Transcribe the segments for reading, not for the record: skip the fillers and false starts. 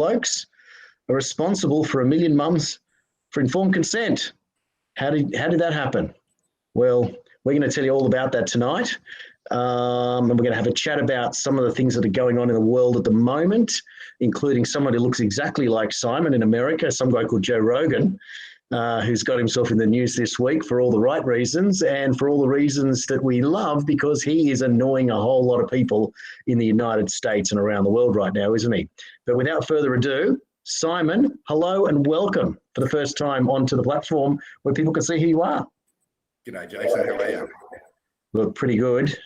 blokes are responsible for 1 million mums for informed consent. How did that happen? Well, we're going to tell you all about that tonight. And we're going to have a chat about some of the things that are going on in the world at the moment, including someone who looks exactly like Simon in America, some guy called Joe Rogan, who's got himself in the news this week for all the right reasons and for all the reasons that we love, because he is annoying a whole lot of people in the United States and around the world right now, isn't he? But without further ado, Simon, hello and welcome for the first time onto the platform where people can see who you are. G'day, Jason. How are you? Look, pretty good.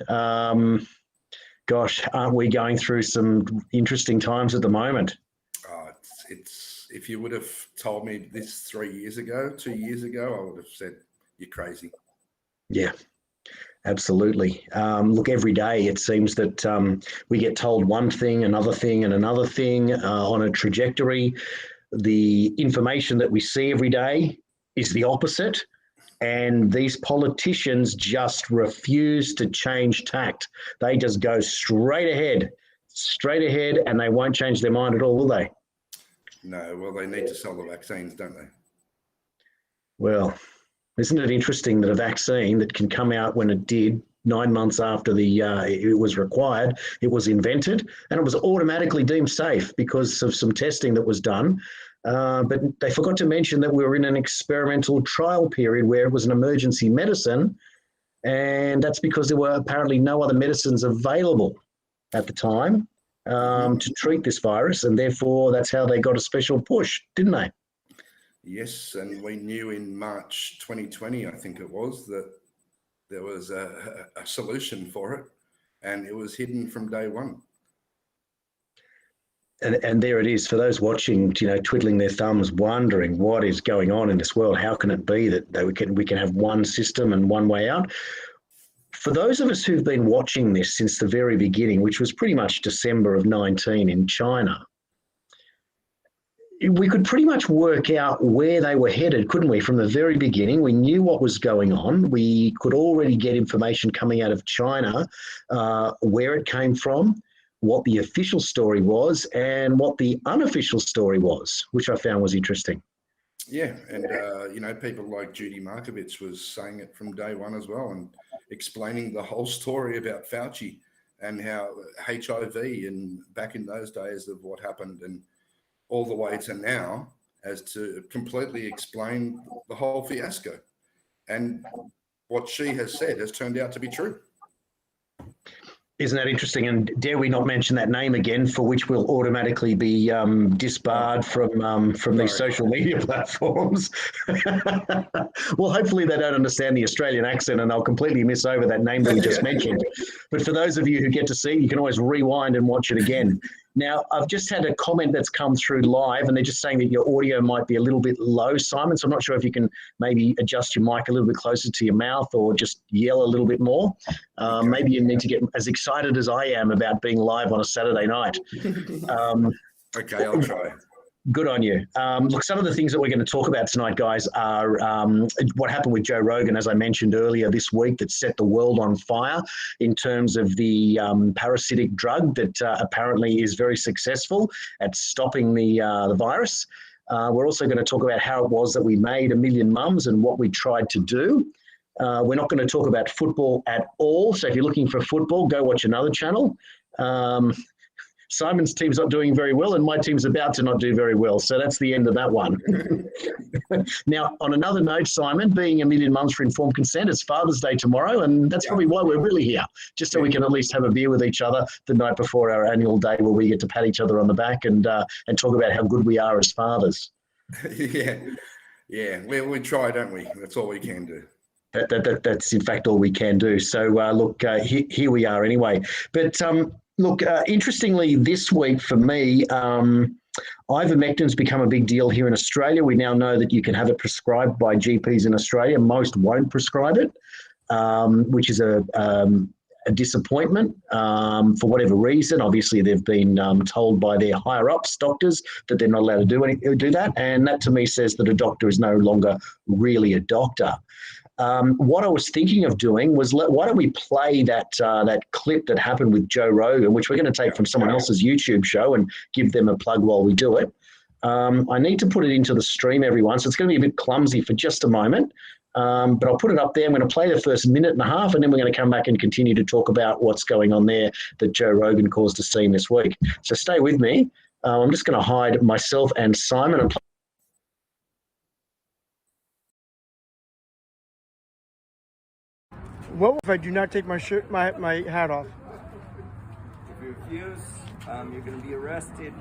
Gosh, aren't we going through some interesting times at the moment? It's if you would have told me this 3 years ago, 2 years ago, I would have said you're crazy. Yeah, absolutely. Look, every day it seems that we get told one thing, another thing, and another thing on a trajectory. The information that we see every day is the opposite. And these politicians just refuse to change tact. They just go straight ahead, and they won't change their mind at all, will they? No, well, they need to sell the vaccines, don't they? Well, isn't it interesting that a vaccine that can come out when it did, 9 months after it was required, it was invented, and it was automatically deemed safe because of some testing that was done. But they forgot to mention that we were in an experimental trial period where it was an emergency medicine, and that's because there were apparently no other medicines available at the time to treat this virus, and therefore that's how they got a special push, didn't they? Yes, and we knew in March 2020, I think it was, that there was a solution for it, and it was hidden from day one. And there it is for those watching, twiddling their thumbs, wondering what is going on in this world. How can it be that we can have one system and one way out? For those of us who've been watching this since the very beginning, which was pretty much December of 19 in China, we could pretty much work out where they were headed, couldn't we? From the very beginning, we knew what was going on. We could already get information coming out of China, where it came from, what the official story was, and what the unofficial story was, which I found was interesting. Yeah, and people like Judy Markovits was saying it from day one as well, and explaining the whole story about Fauci and how HIV and back in those days of what happened, and all the way to now, as to completely explain the whole fiasco. And what she has said has turned out to be true. Isn't that interesting? And dare we not mention that name again, for which we'll automatically be disbarred from these social media platforms. Well, hopefully they don't understand the Australian accent and they'll completely miss over that name that we just mentioned. But for those of you who get to see, you can always rewind and watch it again. Now, I've just had a comment that's come through live, and they're just saying that your audio might be a little bit low, Simon. So I'm not sure if you can maybe adjust your mic a little bit closer to your mouth or just yell a little bit more. Okay. Maybe you need to get as excited as I am about being live on a Saturday night. Okay, I'll try. Good on you. Look, some of the things that we're going to talk about tonight, guys, are what happened with Joe Rogan, as I mentioned earlier this week, that set the world on fire in terms of the parasitic drug that apparently is very successful at stopping the virus. We're also going to talk about how it was that we made 1 million mums and what we tried to do. We're not going to talk about football at all. So if you're looking for football, go watch another channel. Simon's team's not doing very well and my team's about to not do very well. So that's the end of that one. Now, on another note, Simon, being 1 million mums for informed consent, it's Father's Day tomorrow, and that's probably why we're really here, just so we can at least have a beer with each other the night before our annual day where we get to pat each other on the back and talk about how good we are as fathers. Yeah, we try, don't we? That's all we can do. That's in fact all we can do. So look, here we are anyway. But look, interestingly, this week for me, ivermectin's become a big deal here in Australia. We now know that you can have it prescribed by GPs in Australia. Most won't prescribe it, which is a disappointment for whatever reason. Obviously, they've been told by their higher-ups, doctors, that they're not allowed to do that. And that to me says that a doctor is no longer really a doctor. What I was thinking of doing was, why don't we play that clip that happened with Joe Rogan, which we're going to take from someone else's YouTube show and give them a plug while we do it. I need to put it into the stream, everyone, so it's going to be a bit clumsy for just a moment. But I'll put it up there. I'm going to play the first minute and a half, and then we're going to come back and continue to talk about what's going on there that Joe Rogan caused a scene this week. So stay with me. I'm just going to hide myself and Simon and What if I do not take my hat off? If you refuse, you're going to be arrested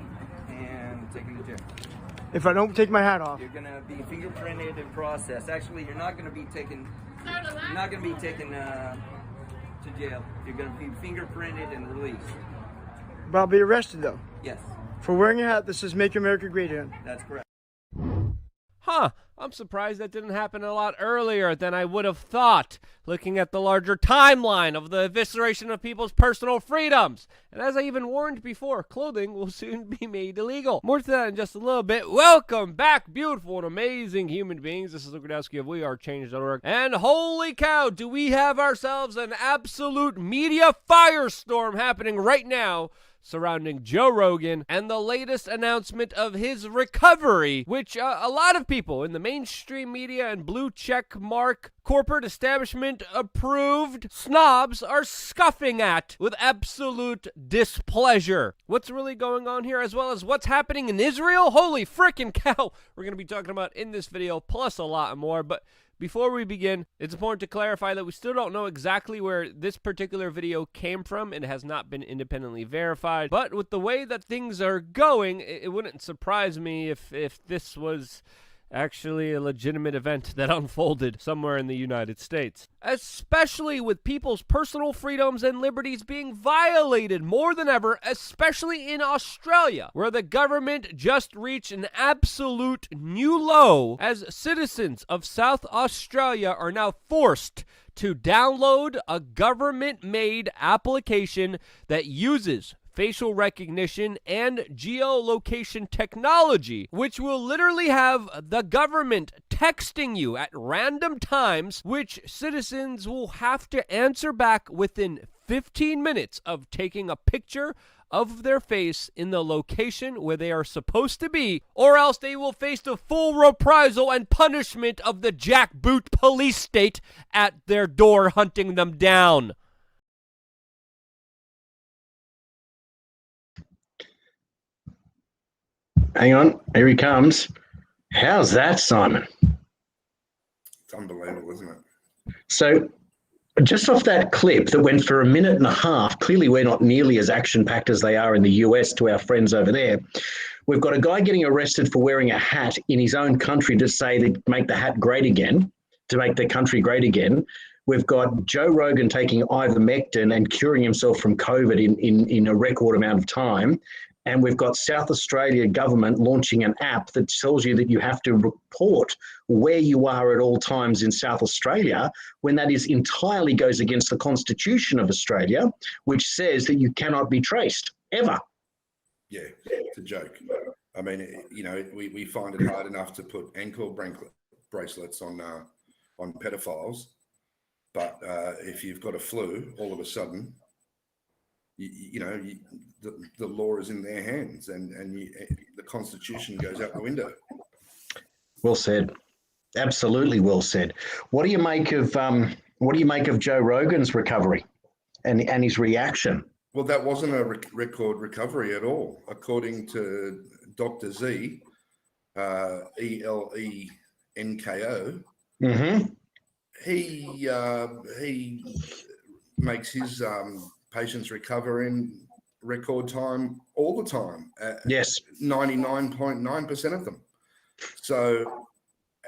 and taken to jail. If I don't take my hat off, You're going to be fingerprinted and processed. Actually, you're not going to be taken. You're not going to be taken to jail. You're going to be fingerprinted and released. but I'll be arrested though Yes, for wearing a hat that says "Make America Great Again." that's correct. Huh, I'm surprised that didn't happen a lot earlier than I would have thought, looking at the larger timeline of the evisceration of people's personal freedoms. And as I even warned before, clothing will soon be made illegal. More to that in just a little bit. Welcome back, beautiful and amazing human beings. This is Luke Radowski of WeAreChange.org. And holy cow, do we have ourselves an absolute media firestorm happening right now surrounding Joe Rogan and the latest announcement of his recovery, which a lot of people in the mainstream media and blue check mark corporate establishment approved snobs are scoffing at with absolute displeasure. What's really going on here, as well as what's happening in Israel? Holy frickin' cow! We're going to be talking about in this video, plus a lot more, but before we begin, it's important to clarify that we still don't know exactly where this particular video came from. It has not been independently verified. But with the way that things are going, it wouldn't surprise me if this was actually a legitimate event that unfolded somewhere in the United States. Especially with people's personal freedoms and liberties being violated more than ever, especially in Australia, where the government just reached an absolute new low as citizens of South Australia are now forced to download a government-made application that uses facial recognition and geolocation technology, which will literally have the government texting you at random times, which citizens will have to answer back within 15 minutes of taking a picture of their face in the location where they are supposed to be, or else they will face the full reprisal and punishment of the jackboot police state at their door hunting them down. hang on, here he comes. How's that, Simon? It's unbelievable, isn't it? So just off that clip that went for a minute and a half, clearly we're not nearly as action-packed as they are in the US to our friends over there. We've got a guy getting arrested for wearing a hat in his own country to say that make the hat great again, to make the country great again. We've got Joe Rogan taking ivermectin and curing himself from COVID in a record amount of time. And we've got South Australia government launching an app that tells you that you have to report where you are at all times in South Australia, when that is entirely goes against the Constitution of Australia, which says that you cannot be traced, ever. Yeah, it's a joke. I mean, we find it hard enough to put ankle bracelets on pedophiles, but if you've got a flu, all of a sudden, the law is in their hands, and the Constitution goes out the window. Well said, absolutely well said. What do you make of Joe Rogan's recovery and his reaction? Well, that wasn't a record recovery at all, according to Dr. Z, ELENKO. Mm-hmm. He makes his patients recover in record time all the time. Yes, 99.9% of them. So,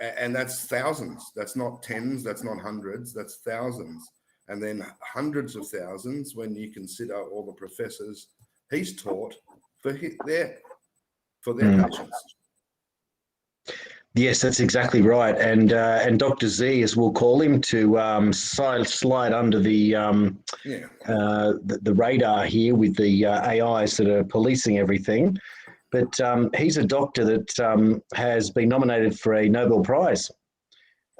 and that's thousands. That's not tens. That's not hundreds. That's thousands. And then hundreds of thousands when you consider all the professors he's taught for their patients. Yes, that's exactly right. And Dr. Z, as we'll call him, to slide under the radar here with the AIs that are policing everything. But he's a doctor that has been nominated for a Nobel Prize.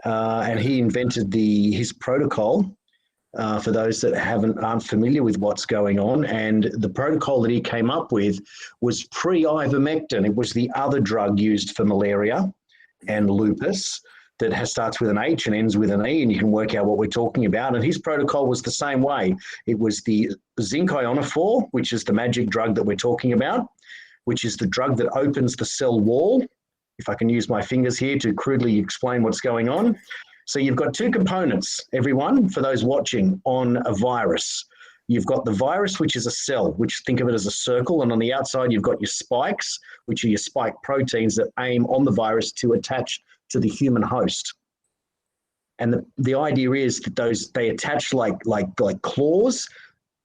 and he invented his protocol. For those that aren't familiar with what's going on, and the protocol that he came up with was pre-ivermectin. It was the other drug used for malaria and lupus that starts with an H and ends with an E, and you can work out what we're talking about. And his protocol was the same way. It was the zinc ionophore, which is the magic drug that we're talking about, which is the drug that opens the cell wall. If I can use my fingers here to crudely explain what's going on. So you've got two components, everyone, for those watching, on a virus. You've got the virus, which is a cell, which think of it as a circle. And on the outside, you've got your spikes, which are your spike proteins that aim on the virus to attach to the human host. And the idea is that they attach like claws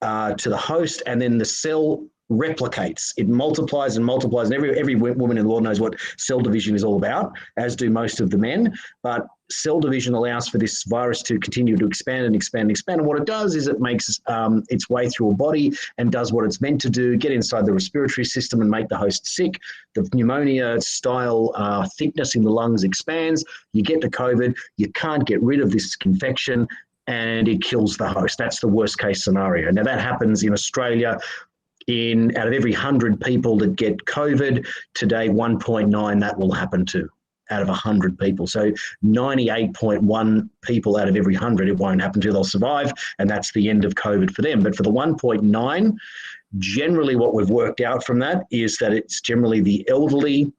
to the host, and then the cell replicates. It multiplies and multiplies, and every woman in the world knows what cell division is all about, as do most of the men. But cell division allows for this virus to continue to expand and expand and expand. And what it does is it makes its way through a body and does what it's meant to do, get inside the respiratory system and make the host sick. The pneumonia-style thickness in the lungs expands. You get to COVID. You can't get rid of this infection, and it kills the host. That's the worst-case scenario. Now, that happens in Australia. Out of every 100 people that get COVID, today 1.9 that will happen to, out of 100 people. So 98.1 people out of every 100 it won't happen to, they'll survive, and that's the end of COVID for them. But for the 1.9, generally what we've worked out from that is that it's generally the elderly,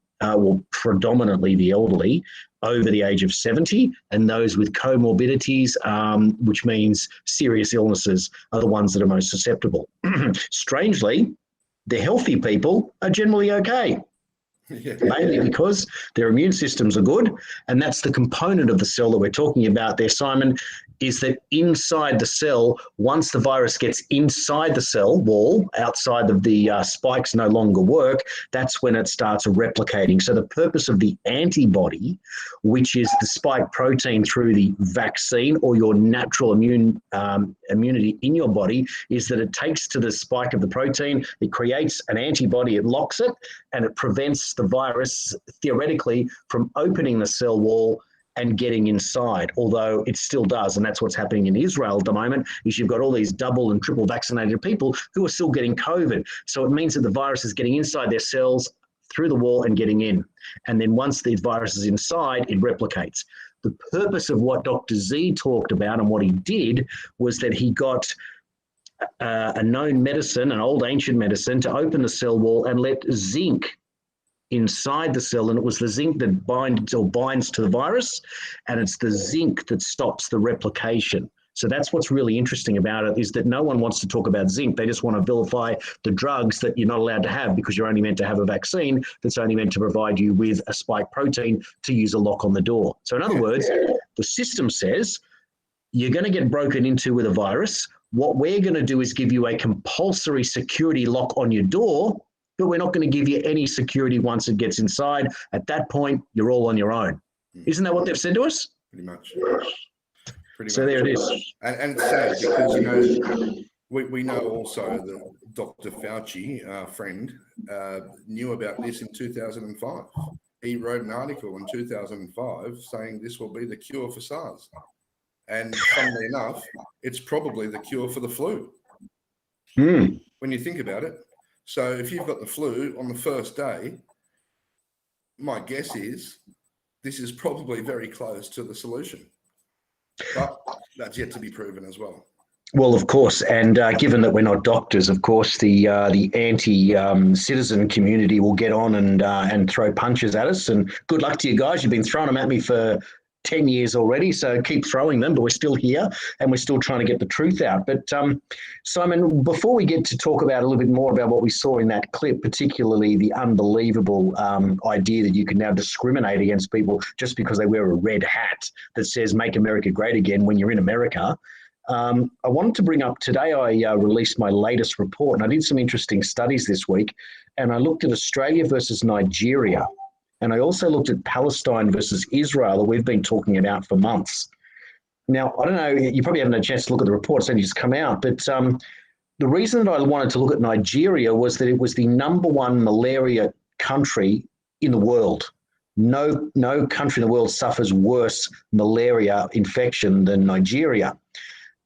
predominantly the elderly, over the age of 70, and those with comorbidities, which means serious illnesses, are the ones that are most susceptible. Strangely, the healthy people are generally okay. Mainly because their immune systems are good, and that's the component of the cell that we're talking about there, Simon, is that inside the cell, once the virus gets inside the cell wall, outside of the spikes no longer work, that's when it starts replicating. So the purpose of the antibody, which is the spike protein through the vaccine or your natural immunity in your body, is that it takes to the spike of the protein, it creates an antibody, it locks it, and it prevents the virus, theoretically, from opening the cell wall and getting inside, although it still does. And that's what's happening in Israel at the moment, is you've got all these double and triple vaccinated people who are still getting COVID. So it means that the virus is getting inside their cells through the wall and getting in. And then once the virus is inside, it replicates. The purpose of what Dr. Z talked about and what he did was that he got a known medicine, an old ancient medicine, to open the cell wall and let zinc inside the cell, and it was the zinc that binds to the virus, and it's the zinc that stops the replication. So that's what's really interesting about it, is that no one wants to talk about zinc. They just want to vilify the drugs that you're not allowed to have because you're only meant to have a vaccine that's only meant to provide you with a spike protein to use a lock on the door. So in other words, the system says you're going to get broken into with a virus. What we're going to do is give you a compulsory security lock on your door, but we're not going to give you any security once it gets inside. At that point, you're all on your own. Isn't that what they've said to us? Pretty much. So there it is. And it's sad because, you know, we know also that Dr. Fauci, our friend, knew about this in 2005. He wrote an article in 2005 saying this will be the cure for SARS. And funnily enough, it's probably the cure for the flu. When you think about it. So if you've got the flu on the first day, my guess is this is probably very close to the solution. But that's yet to be proven as well. Well, of course, and given that we're not doctors, of course, the anti-citizen community will get on and throw punches at us. And good luck to you guys. You've been throwing them at me for 10 years already, so keep throwing them, but we're still here and we're still trying to get the truth out. But Simon, before we get to talk about a little bit more about what we saw in that clip, particularly the unbelievable idea that you can now discriminate against people just because they wear a red hat that says "Make America Great Again" when you're in America, I wanted to bring up today, I released my latest report, and I did some interesting studies this week, and I looked at Australia versus Nigeria. And I also looked at Palestine versus Israel that we've been talking about for months. Now, I don't know, you probably haven't had a chance to look at the report, it's only just come out, but the reason that I wanted to look at Nigeria was that it was the #1 malaria country in the world. No country in the world suffers worse malaria infection than Nigeria.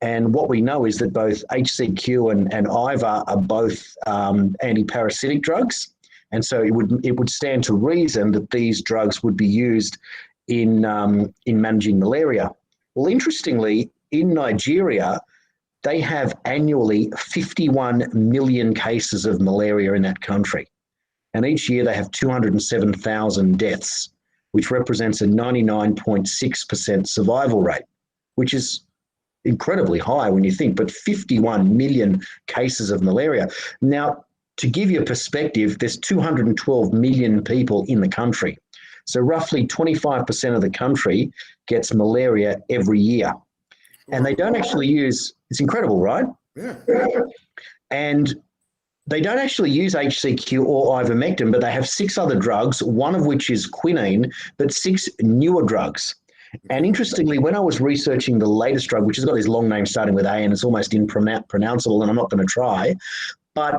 And what we know is that both HCQ and IVA are both anti-parasitic drugs. And so it would stand to reason that these drugs would be used in managing malaria. Well, interestingly, in Nigeria, they have annually 51 million cases of malaria in that country. And each year they have 207,000 deaths, which represents a 99.6% survival rate, which is incredibly high when you think, but 51 million cases of malaria. Now, to give you a perspective, there's 212 million people in the country. So roughly 25% of the country gets malaria every year. And they don't actually use, it's incredible, right? Yeah. And they don't actually use HCQ or ivermectin, but they have 6 other drugs, one of which is quinine, but 6 newer drugs. And interestingly, when I was researching the latest drug, which has got this long name starting with A and it's almost impronounceable, and I'm not going to try, but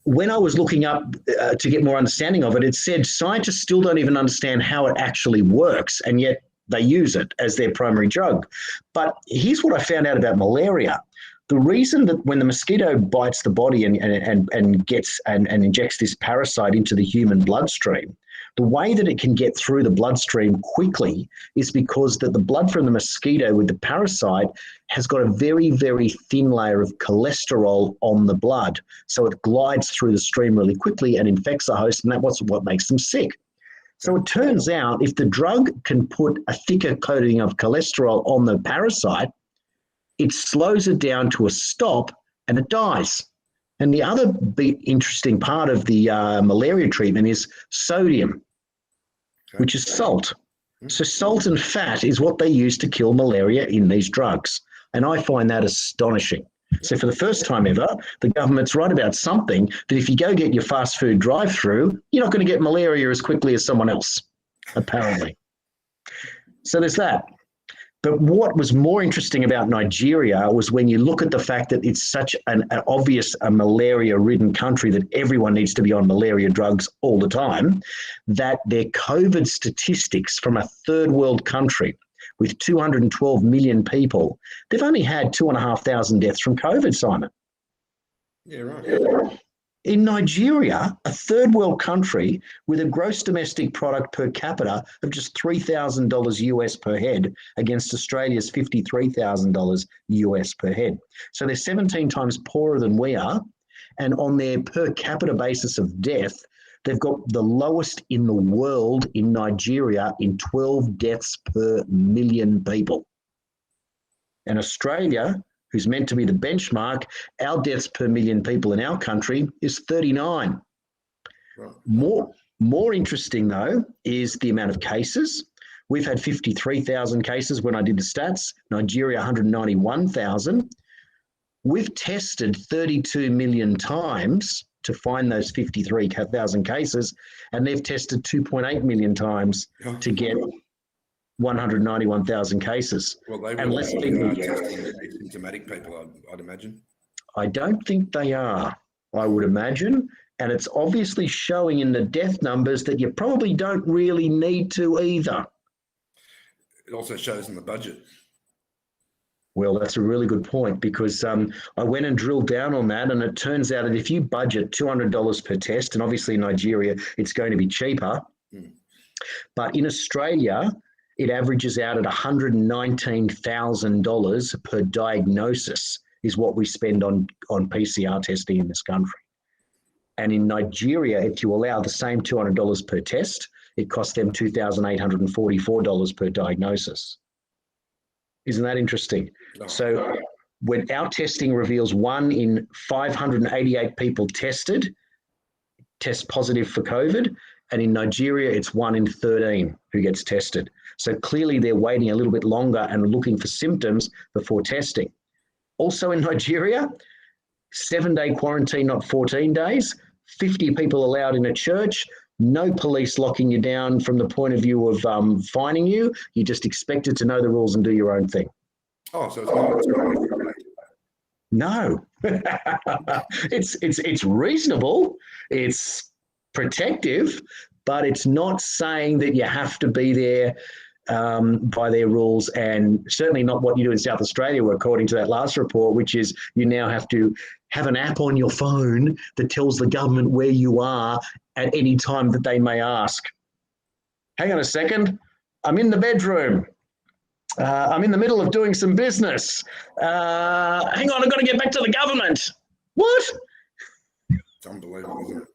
when I was looking up to get more understanding of it, it said scientists still don't even understand how it actually works, and yet they use it as their primary drug. But here's what I found out about malaria. The reason that when the mosquito bites the body and gets and injects this parasite into the human bloodstream, the way that it can get through the bloodstream quickly is because that the blood from the mosquito with the parasite has got a very, very thin layer of cholesterol on the blood. So it glides through the stream really quickly and infects the host, and that's what makes them sick. So it turns out if the drug can put a thicker coating of cholesterol on the parasite, it slows it down to a stop and it dies. And the other interesting part of the malaria treatment is sodium, which is salt. So salt and fat is what they use to kill malaria in these drugs. And I find that astonishing. So for the first time ever, the government's right about something that if you go get your fast food drive-through, you're not going to get malaria as quickly as someone else, apparently. So there's that. But what was more interesting about Nigeria was when you look at the fact that it's such an obvious malaria-ridden country that everyone needs to be on malaria drugs all the time, that their COVID statistics from a third world country with 212 million people, they've only had 2,500 deaths from COVID, Simon. Yeah, right. In Nigeria, a third world country with a gross domestic product per capita of just $3,000 US per head against Australia's $53,000 US per head. So they're 17 times poorer than we are. And on their per capita basis of death, they've got the lowest in the world in Nigeria in 12 deaths per million people. And Australia, who's meant to be the benchmark, our deaths per million people in our country is 39. Right. More interesting, though, is the amount of cases. We've had 53,000 cases when I did the stats, Nigeria 191,000. We've tested 32 million times to find those 53,000 cases, and they've tested 2.8 million times to get 191,000 cases. Well, they and less people testing asymptomatic people, I'd imagine. I don't think they are, I would imagine. And it's obviously showing in the death numbers that you probably don't really need to either. It also shows in the budget. Well, that's a really good point, because I went and drilled down on that, and it turns out that if you budget $200 per test, and obviously in Nigeria it's going to be cheaper, but in Australia it averages out at $119,000 per diagnosis is what we spend on PCR testing in this country. And in Nigeria, if you allow the same $200 per test, it costs them $2,844 per diagnosis. Isn't that interesting? No. So when our testing reveals 1 in 588 people tested test positive for COVID, and in Nigeria, it's 1 in 13 who gets tested. So clearly they're waiting a little bit longer and looking for symptoms before testing. Also in Nigeria, 7-day quarantine, not 14 days, 50 people allowed in a church, no police locking you down from the point of view of fining you. You're just expected to know the rules and do your own thing. Oh, so it's not. No, it's reasonable. It's protective, but it's not saying that you have to be there by their rules, and certainly not what you do in South Australia, according to that last report, which is you now have to have an app on your phone that tells the government where you are at any time that they may ask. Hang on a second, I'm in the bedroom. I'm in the middle of doing some business. Hang on, I've got to get back to the government. What? It's unbelievable, isn't it?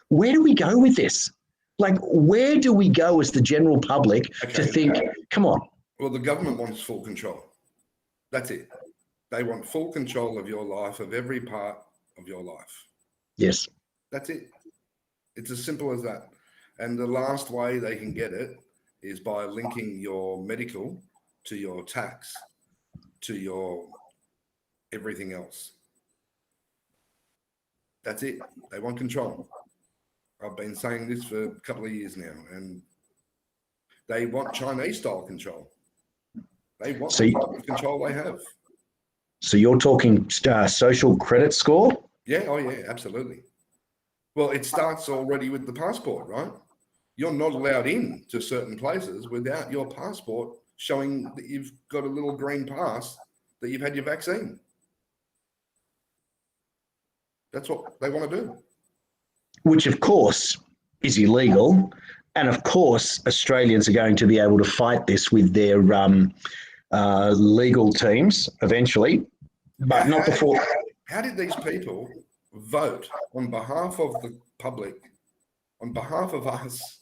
Where do we go with this? Like, where do we go as the general public to think, come on? Well, the government wants full control. That's it. They want full control of your life, of every part of your life. Yes. That's it. It's as simple as that. And the last way they can get it is by linking your medical to your tax, to your everything else. That's it. They want control. I've been saying this for a couple of years now, and they want Chinese-style control. They want the type of control they have. So you're talking social credit score? Yeah, oh yeah, absolutely. Well, it starts already with the passport, right? You're not allowed in to certain places without your passport showing that you've got a little green pass that you've had your vaccine. That's what they want to do. Which, of course, is illegal. And, of course, Australians are going to be able to fight this with their legal teams eventually, but not before. How did these people vote on behalf of the public, on behalf of us?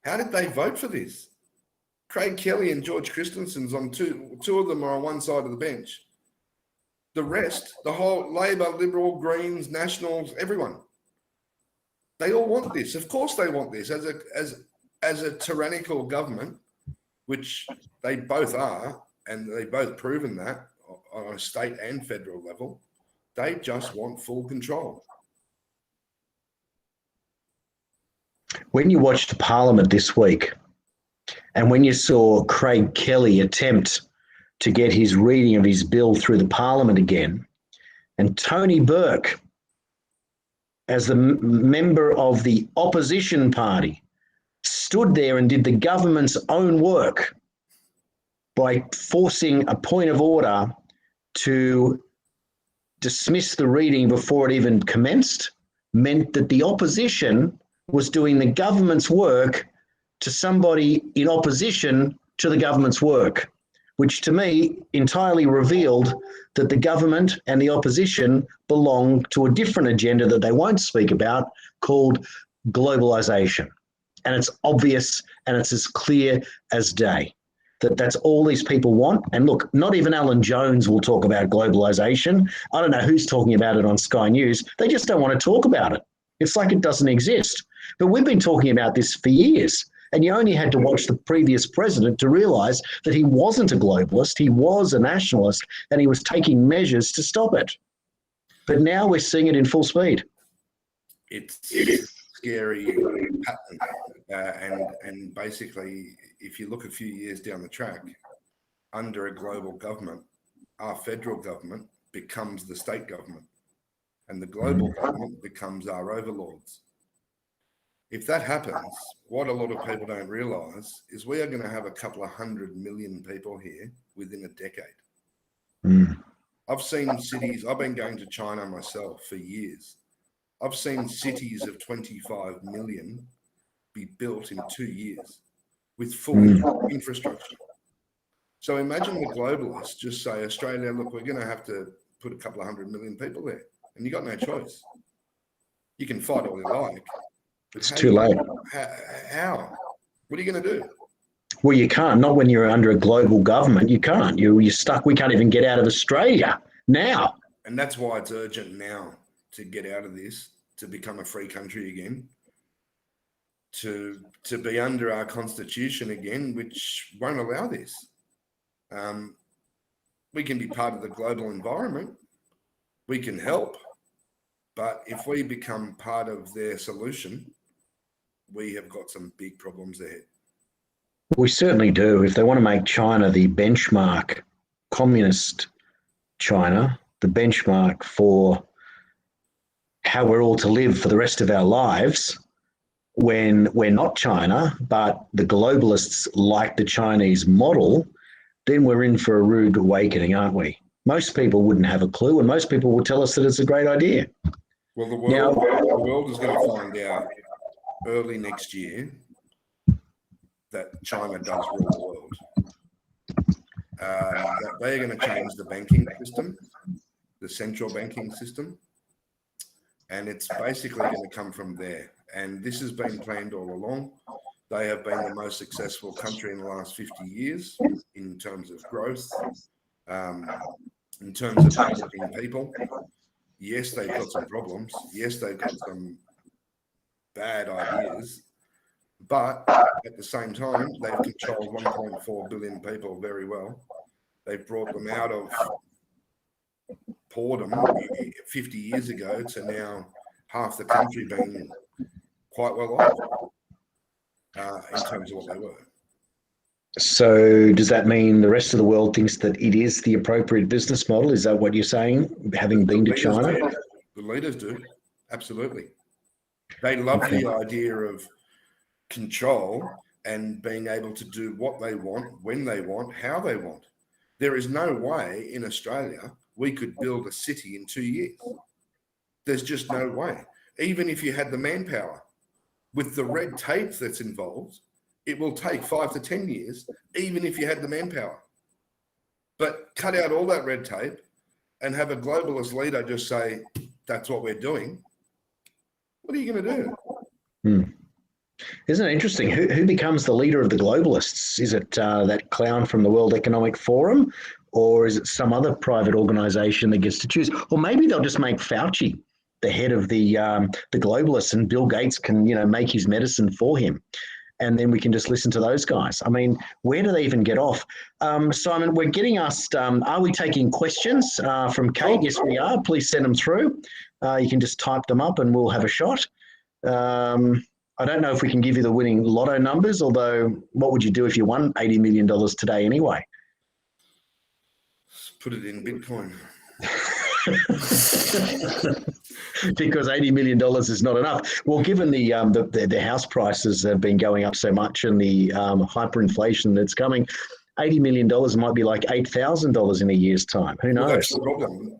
How did they vote for this? Craig Kelly and George Christensen's on two of them are on one side of the bench. The rest, the whole Labor, Liberal, Greens, Nationals, everyone, they all want this. Of course they want this as a tyrannical government, which they both are, and they've both proven that on a state and federal level. They just want full control. When you watched Parliament this week, and when you saw Craig Kelly attempt to get his reading of his bill through the Parliament again, and Tony Burke, as the member of the opposition party, stood there and did the government's own work by forcing a point of order to dismiss the reading before it even commenced, meant that the opposition was doing the government's work to somebody in opposition to the government's work, which to me entirely revealed that the government and the opposition belong to a different agenda that they won't speak about, called globalisation. And it's obvious and it's as clear as day that that's all these people want. And look, not even Alan Jones will talk about globalisation. I don't know who's talking about it on Sky News. They just don't want to talk about it. It's like it doesn't exist. But we've been talking about this for years. And you only had to watch the previous president to realise that he wasn't a globalist, he was a nationalist, and he was taking measures to stop it. But now we're seeing it in full speed. It's scary pattern. And basically, if you look a few years down the track, under a global government, our federal government becomes the state government, and the global government becomes our overlords. If that happens, what a lot of people don't realise is we are going to have a couple of 100 million people here within a decade. I've seen cities, I've been going to China myself for years. I've seen cities of 25 million be built in 2 years with full infrastructure. So imagine the globalists just say, Australia, look, we're going to have to put a couple of 100 million people there. And you've got no choice. You can fight all you like. It's too late. How? What are you going to do? Well, you can't. Not when you're under a global government. You can't. You're stuck. We can't even get out of Australia now. And that's why it's urgent now to get out of this, to become a free country again, to be under our constitution again, which won't allow this. We can be part of the global environment. We can help. But if we become part of their solution, we have got some big problems ahead. We certainly do. If they want to make China the benchmark, communist China, the benchmark for how we're all to live for the rest of our lives, when we're not China, but the globalists like the Chinese model, then we're in for a rude awakening, aren't we? Most people wouldn't have a clue, and most people will tell us that it's a great idea. Well, the Now- world is going to find out early next year that China does rule the world. That they are going to change the banking system, the central banking system, and it's basically going to come from there. And this has been planned all along. They have been the most successful country in the last 50 years in terms of growth, in terms of managing people. Yes, they've got some problems. Yes, they've got some bad ideas. But at the same time, they've controlled 1.4 billion people very well. They've brought them out of boredom 50 years ago to now half the country being quite well off in terms of what they were. So does that mean the rest of the world thinks that it is the appropriate business model? Is that what you're saying, having been to China? The leaders do, absolutely. They love the idea of control and being able to do what they want, when they want, how they want. There is no way in Australia we could build a city in 2 years. There's just no way. Even if you had the manpower, with the red tape that's involved, it will take 5 to 10 years, even if you had the manpower. But cut out all that red tape and have a globalist leader just say, that's what we're doing. What are you going to do? Isn't it interesting? Who becomes the leader of the globalists? Is it that clown from the World Economic Forum, or is it some other private organization that gets to choose? Or maybe they'll just make Fauci the head of the globalists, and Bill Gates can, make his medicine for him. And then we can just listen to those guys. I mean, where do they even get off? Simon, we're getting asked, are we taking questions from Kate? Yes, we are. Please send them through. You can just type them up and we'll have a shot. I don't know if we can give you the winning lotto numbers, although what would you do if you won $80 million today anyway? Put it in Bitcoin. Because $80 million is not enough. Well, given the house prices have been going up so much and the hyperinflation that's coming, $80 million might be like $8,000 in a year's time. Who knows? Well, that's the problem.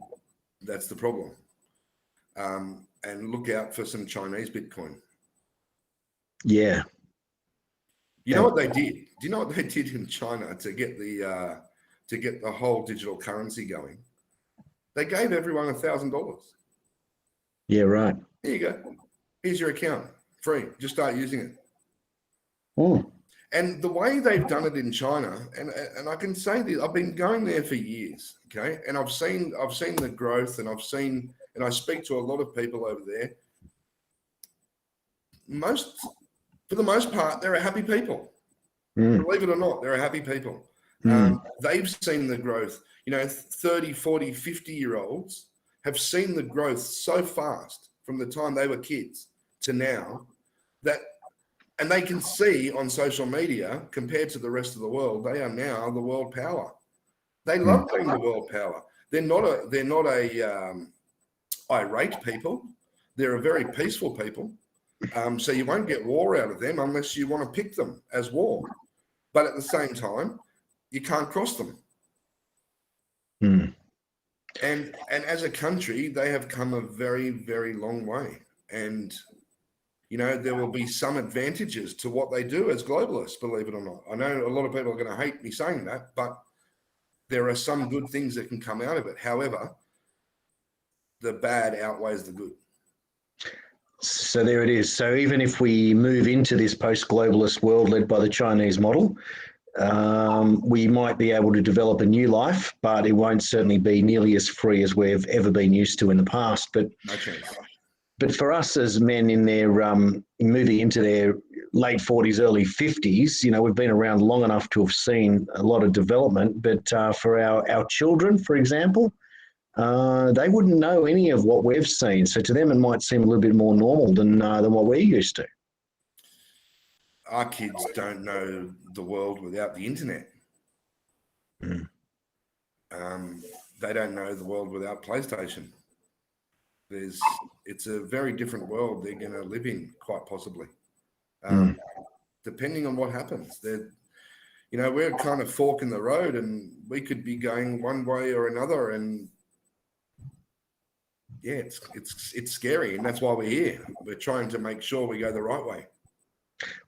That's the problem. And look out for some Chinese Bitcoin. Yeah. You know what they did? Do you know what they did in China to get the whole digital currency going? They gave everyone $1,000. Yeah, right. Here you go. Here's your account, free. Just start using it. Mm. And the way they've done it in China, and I can say this, I've been going there for years, okay, and I've seen the growth, and I speak to a lot of people over there. For the most part, they're a happy people. Believe it or not, they're a happy people. They've seen the growth. 30, 40, 50-year-olds have seen the growth so fast from the time they were kids to now and they can see on social media, compared to the rest of the world, they are now the world power. They love being the world power. They're not a irate people. They're a very peaceful people. So you won't get war out of them unless you want to pick them as war. But at the same time, you can't cross them. And as a country, they have come a very, very long way. And, there will be some advantages to what they do as globalists, believe it or not. I know a lot of people are going to hate me saying that, but there are some good things that can come out of it. However, the bad outweighs the good. So there it is. So even if we move into this post-globalist world led by the Chinese model, we might be able to develop a new life, but it won't certainly be nearly as free as we've ever been used to in the past. But No chance. But for us as men in their moving into their late 40s, early 50s, we've been around long enough to have seen a lot of development. But for our children, for example, they wouldn't know any of what we've seen. So to them, it might seem a little bit more normal than what we're used to. Our kids don't know the world without the internet. They don't know the world without PlayStation. It's a very different world they're going to live in, quite possibly. depending on what happens. We're kind of fork in the road, and we could be going one way or another. And yeah, it's scary, and that's why we're here. We're trying to make sure we go the right way.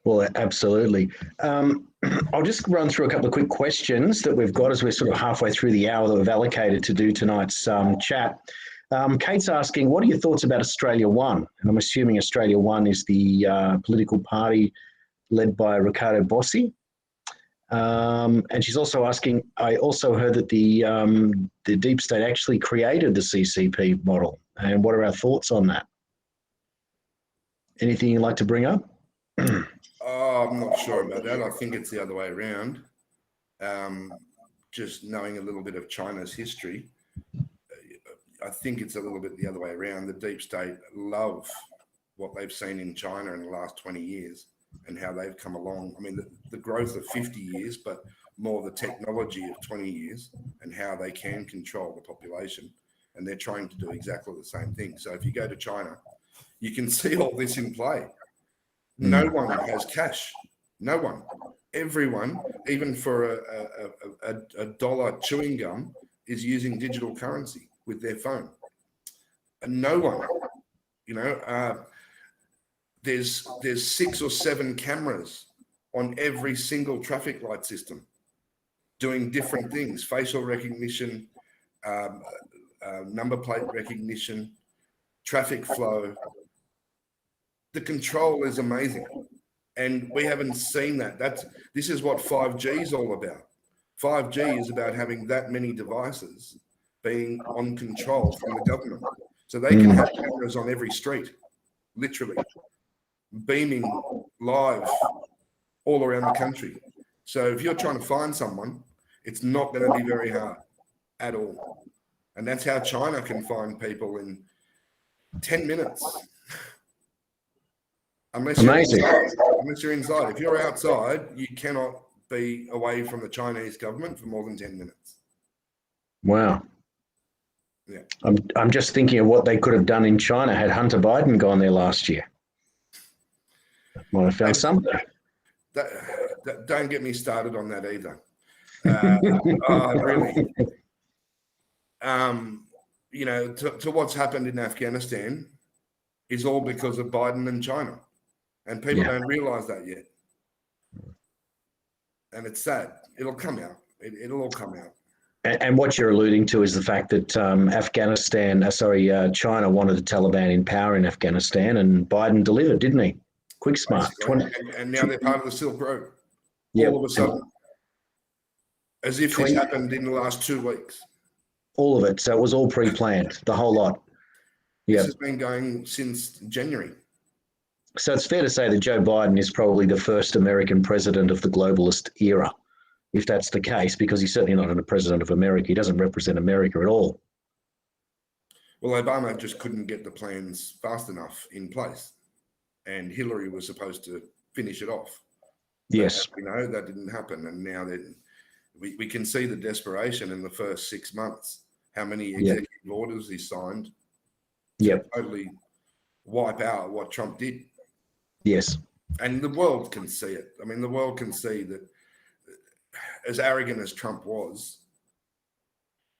Well, absolutely. I'll just run through a couple of quick questions that we've got as we're sort of halfway through the hour that we've allocated to do tonight's chat. Kate's asking, what are your thoughts about Australia One? And I'm assuming Australia One is the political party led by Riccardo Bossi. And she's also asking, I also heard that the deep state actually created the CCP model. And what are our thoughts on that? Anything you'd like to bring up? I'm not sure about that. I think it's the other way around. Just knowing a little bit of China's history, I think it's a little bit the other way around. The deep state love what they've seen in China in the last 20 years and how they've come along. I mean, the growth of 50 years, but more the technology of 20 years and how they can control the population. And they're trying to do exactly the same thing. So if you go to China, you can see all this in play. No one has cash. No one. Everyone, even for a dollar chewing gum, is using digital currency with their phone. And no one, there's 6 or 7 cameras on every single traffic light system doing different things: facial recognition, number plate recognition, traffic flow. The control is amazing, and we haven't seen that. This is what 5G is all about. 5G is about having that many devices being on control from the government, so they can have cameras on every street, literally beaming live all around the country. So if you're trying to find someone, it's not going to be very hard at all. And that's how China can find people in 10 minutes. Unless you're inside. If you're outside, you cannot be away from the Chinese government for more than 10 minutes. Wow. Yeah. I'm just thinking of what they could have done in China had Hunter Biden gone there last year. Might have found something. Don't get me started on that either. Really. To what's happened in Afghanistan is all because of Biden and China. And people don't realize that yet. And it's sad. It'll come out. It'll all come out. And what you're alluding to is the fact that China wanted the Taliban in power in Afghanistan, and Biden delivered, didn't he? Quick, smart. And now they're part of the Silk Road. Yep. All of a sudden. As if this happened in the last 2 weeks. All of it. So it was all pre-planned, the whole lot. This has been going since January. So it's fair to say that Joe Biden is probably the first American president of the globalist era, if that's the case, because he's certainly not a president of America. He doesn't represent America at all. Well, Obama just couldn't get the plans fast enough in place, and Hillary was supposed to finish it off. Yes. But, that didn't happen, and now we can see the desperation in the first 6 months, how many executive orders he signed to totally wipe out what Trump did. Yes. And the world can see it. I mean, the world can see that as arrogant as Trump was,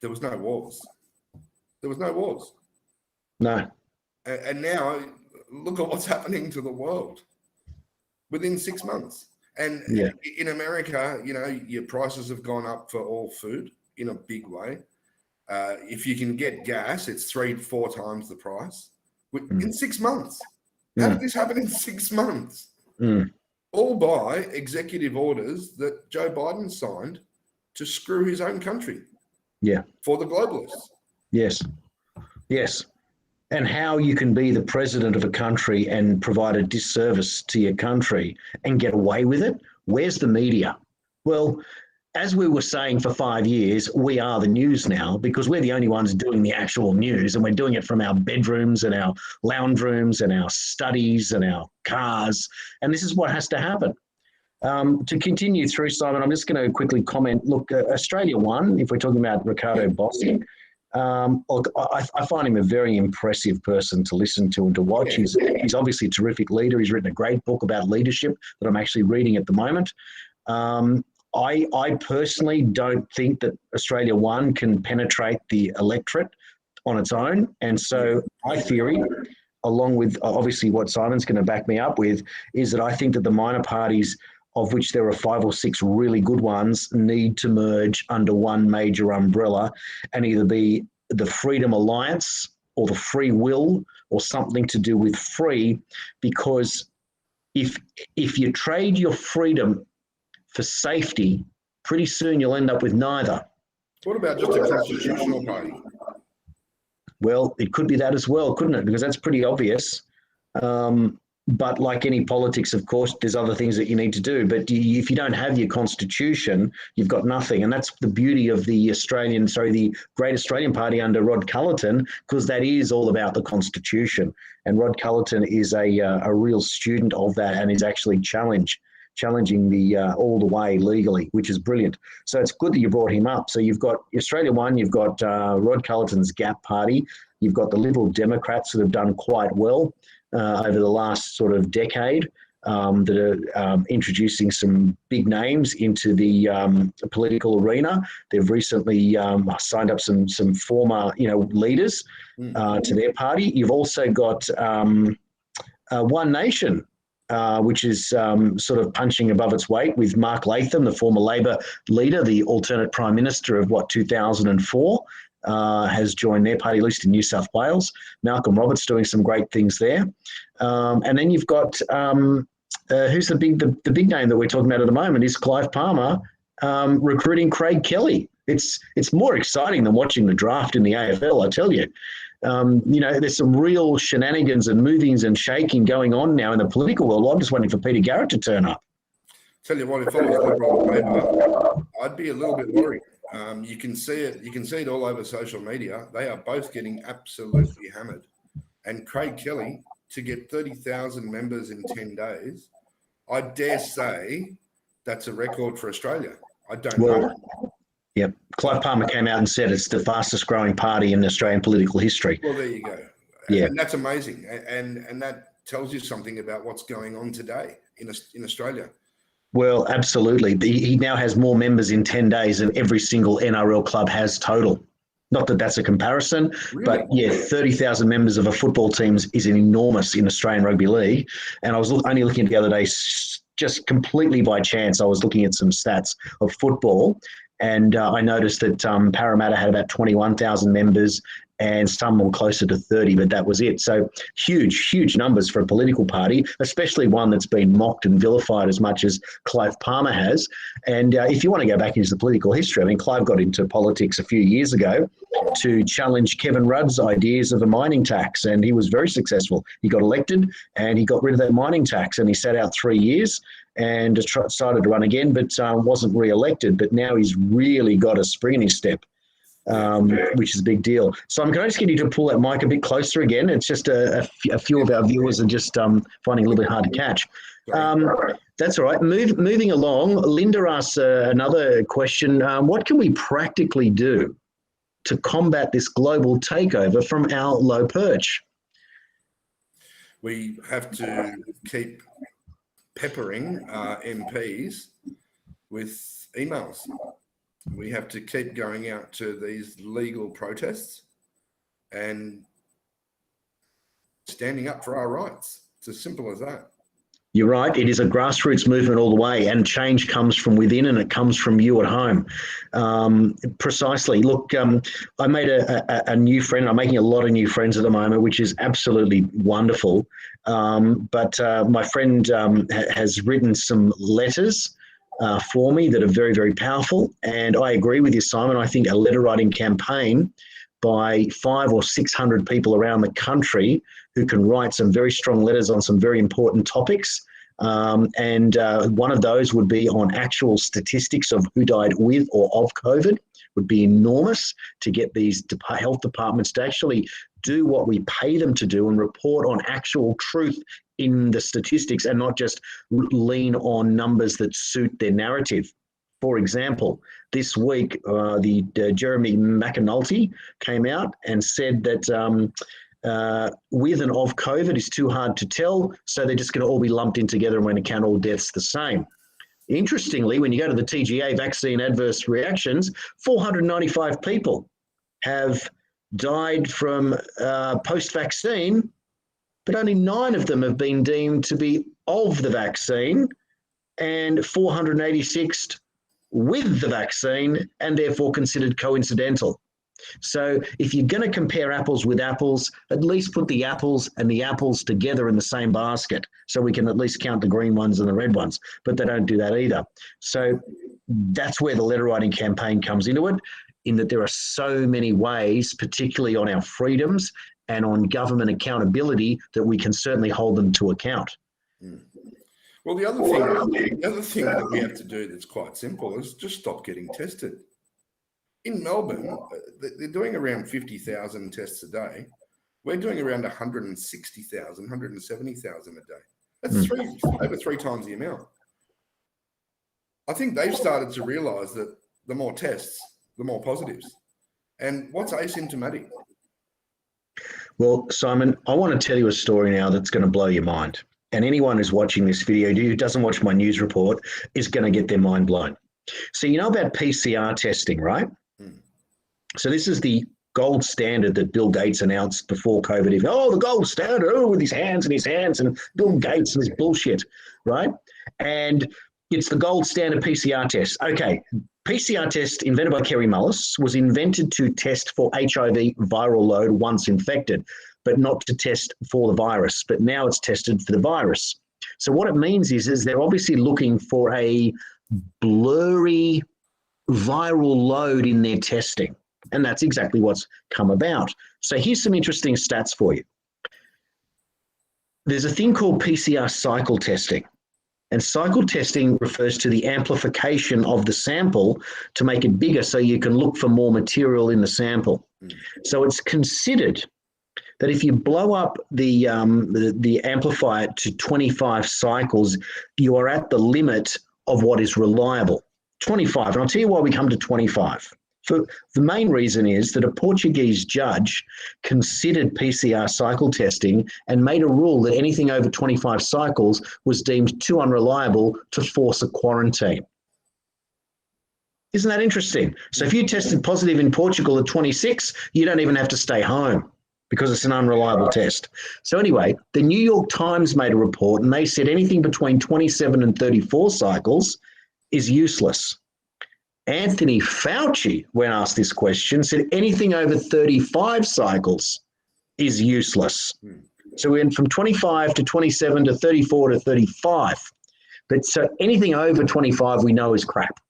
there was no wars. There was no wars. No. And now look at what's happening to the world within 6 months. And in America, your prices have gone up for all food in a big way. If you can get gas, it's 3-4 times the price in 6 months. How did this happen in 6 months? All by executive orders that Joe Biden signed to screw his own country. Yeah. For the globalists. Yes. Yes. And how you can be the president of a country and provide a disservice to your country and get away with it. Where's the media? Well, as we were saying for 5 years, we are the news now because we're the only ones doing the actual news, and we're doing it from our bedrooms and our lounge rooms and our studies and our cars. And this is what has to happen. To continue through, Simon, I'm just going to quickly comment. Look, Australia One, if we're talking about Riccardo Bossi, Look, I find him a very impressive person to listen to and to watch. He's obviously a terrific leader. He's written a great book about leadership that I'm actually reading at the moment. I personally don't think that Australia One can penetrate the electorate on its own. And so my theory, along with obviously what Simon's going to back me up with, is that I think that the minor parties, of which there are 5 or 6 really good ones, need to merge under one major umbrella and either be the Freedom Alliance or the Free Will or something to do with free, because if you trade your freedom for safety, pretty soon you'll end up with neither. What about just a constitutional party? Well, it could be that as well, couldn't it? Because that's pretty obvious. But like any politics, of course, there's other things that you need to do. But if you don't have your constitution, you've got nothing. And that's the beauty of the Great Australian Party under Rod Culleton, because that is all about the constitution. And Rod Culleton is a real student of that and is actually challenging the all the way legally, which is brilliant. So it's good that you brought him up. So you've got Australia One, you've got Rod Culleton's Gap Party, you've got the Liberal Democrats that have done quite well over the last sort of decade, that are introducing some big names into the political arena. They've recently signed up some former leaders to their party. You've also got One Nation, which is sort of punching above its weight with Mark Latham, the former Labor leader, the alternate Prime Minister of 2004, has joined their party, at least in New South Wales. Malcolm Roberts doing some great things there. And then you've got, who's the big name that we're talking about at the moment is Clive Palmer recruiting Craig Kelly. It's more exciting than watching the draft in the AFL, I tell you. There's some real shenanigans and movings and shaking going on now in the political world. I'm just waiting for Peter Garrett to turn up. Tell you what, if I was Liberal or Labor, I'd be a little bit worried. You can see it. You can see it all over social media. They are both getting absolutely hammered. And Craig Kelly, to get 30,000 members in 10 days, I dare say that's a record for Australia. I don't know. Yep. Clive Palmer came out and said it's the fastest growing party in Australian political history. Well, there you go. Yeah. And that's amazing. And that tells you something about what's going on today in Australia. Well, absolutely. He now has more members in 10 days than every single NRL club has total. Not that that's a comparison, Really? but yeah, 30,000 members of a football team is enormous in Australian Rugby League. And I was only looking at the other day, just completely by chance, I was looking at some stats of football. And I noticed that Parramatta had about 21,000 members and some were closer to 30, but that was it. So huge numbers for a political party, especially one that's been mocked and vilified as much as Clive Palmer has. And if you want to go back into the political history, I mean, Clive got into politics a few years ago to challenge Kevin Rudd's ideas of a mining tax, and he was very successful. He got elected and he got rid of that mining tax, and he sat out 3 years and decided to run again, but wasn't re-elected. But now he's really got a spring in his step, which is a big deal. Simon, can I just get you to pull that mic a bit closer again? It's just a few of our viewers are just finding it a little bit hard to catch. That's all right. Moving along, Linda asks another question. What can we practically do to combat this global takeover from our low perch? We have to keep peppering MPs with emails. We have to keep going out to these legal protests and standing up for our rights. It's as simple as that. You're right. It is a grassroots movement all the way, and change comes from within, and it comes from you at home. Precisely. Look, I made a new friend. I'm making a lot of new friends at the moment, which is absolutely wonderful. But my friend has written some letters for me that are very, very powerful. And I agree with you, Simon. I think a letter writing campaign by 500 or 600 people around the country who can write some very strong letters on some very important topics. And one of those would be on actual statistics of who died with or of COVID, would be enormous, to get these health departments to actually do what we pay them to do and report on actual truth in the statistics and not just lean on numbers that suit their narrative. For example, this week, Jeremy McAnulty came out and said that with and of COVID is too hard to tell, so they're just going to all be lumped in together and we're going to count all deaths the same. Interestingly, when you go to the TGA vaccine adverse reactions, 495 people have died from post-vaccine, but only 9 of them have been deemed to be of the vaccine, and 486 with the vaccine, and therefore considered coincidental. So if you're going to compare apples with apples, at least put the apples and the apples together in the same basket so we can at least count the green ones and the red ones, but they don't do that either. So that's where the letter writing campaign comes into it, in that there are so many ways, particularly on our freedoms and on government accountability, that we can certainly hold them to account. Well, the other thing that we have to do that's quite simple is just stop getting tested. In Melbourne, they're doing around 50,000 tests a day. We're doing around 160,000, 170,000 a day. That's over 3 times the amount. I think they've started to realise that the more tests, the more positives. And what's asymptomatic? Well, Simon, I want to tell you a story now that's going to blow your mind. And anyone who's watching this video who doesn't watch my news report is going to get their mind blown. So you know about PCR testing, right? So this is the gold standard that Bill Gates announced before COVID. The gold standard, with his hands and Bill Gates and this bullshit, right? And it's the gold standard PCR test. Okay, PCR test invented by Kerry Mullis was invented to test for HIV viral load once infected, but not to test for the virus. But now it's tested for the virus. So what it means is they're obviously looking for a blurry viral load in their testing. And that's exactly what's come about. So here's some interesting stats for you. There's a thing called PCR cycle testing. And cycle testing refers to the amplification of the sample to make it bigger so you can look for more material in the sample. So it's considered that if you blow up the amplifier to 25 cycles, you are at the limit of what is reliable. 25. And I'll tell you why we come to 25. For the main reason is that a Portuguese judge considered PCR cycle testing and made a rule that anything over 25 cycles was deemed too unreliable to force a quarantine. Isn't that interesting? So if you tested positive in Portugal at 26, you don't even have to stay home because it's an unreliable test. So anyway, the New York Times made a report and they said anything between 27 and 34 cycles is useless. Anthony Fauci, when asked this question, said anything over 35 cycles is useless. So we went from 25 to 27 to 34 to 35. But so anything over 25 we know is crap.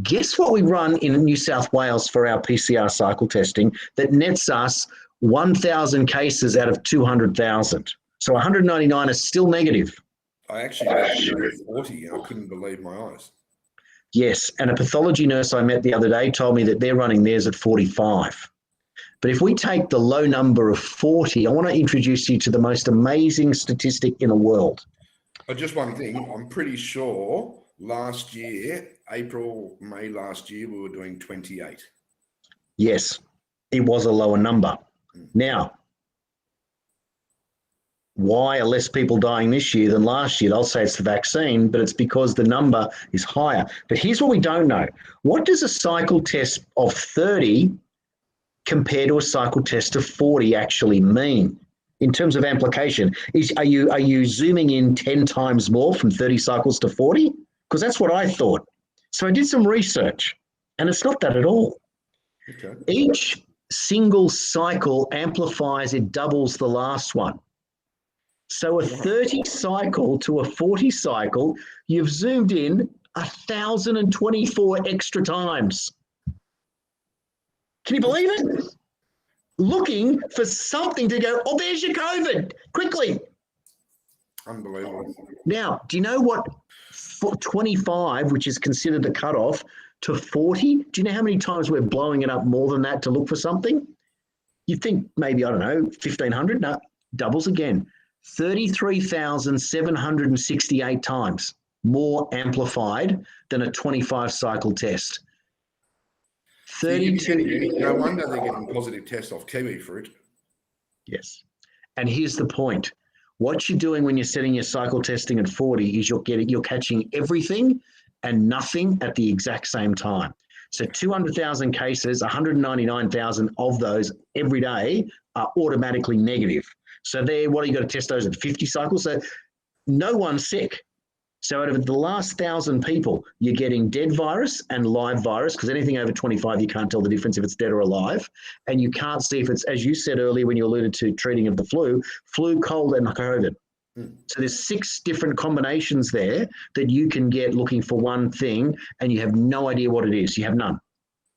Guess what we run in New South Wales for our PCR cycle testing that nets us 1,000 cases out of 200,000. So 199 is still negative. I actually got 40 and I couldn't believe my eyes. Yes, and a pathology nurse I met the other day told me that they're running theirs at 45. But if we take the low number of 40, I want to introduce you to the most amazing statistic in the world. Just one thing, I'm pretty sure last year, May last year, we were doing 28. Yes, it was a lower number. Now, why are less people dying this year than last year? They'll say it's the vaccine, but it's because the number is higher. But here's what we don't know. What does a cycle test of 30 compared to a cycle test of 40 actually mean in terms of application? Are you zooming in 10 times more from 30 cycles to 40? Because that's what I thought. So I did some research, and it's not that at all. Okay. Each single cycle amplifies, it doubles the last one. So a 30 cycle to a 40 cycle, you've zoomed in 1,024 extra times. Can you believe it? Looking for something to go, oh, there's your COVID, quickly. Unbelievable. Now, do you know what 25, which is considered the cutoff, to 40? Do you know how many times we're blowing it up more than that to look for something? You think maybe, I don't know, 1,500? No, doubles again. 33,768 times. more amplified than a 25 cycle test. So you're 32. getting- no wonder they're getting positive tests off kiwi fruit. Yes. And here's the point. What you're doing when you're setting your cycle testing at 40 is you're catching everything and nothing at the exact same time. So 200,000 cases, 199,000 of those every day are automatically negative. So what are you got to test those at 50 cycles? So no one's sick. So out of the last 1,000 people, you're getting dead virus and live virus, because anything over 25, you can't tell the difference if it's dead or alive. And you can't see if it's, as you said earlier when you alluded to treating of the flu, cold, and COVID. So there's 6 different combinations there that you can get looking for one thing, and you have no idea what it is. You have none.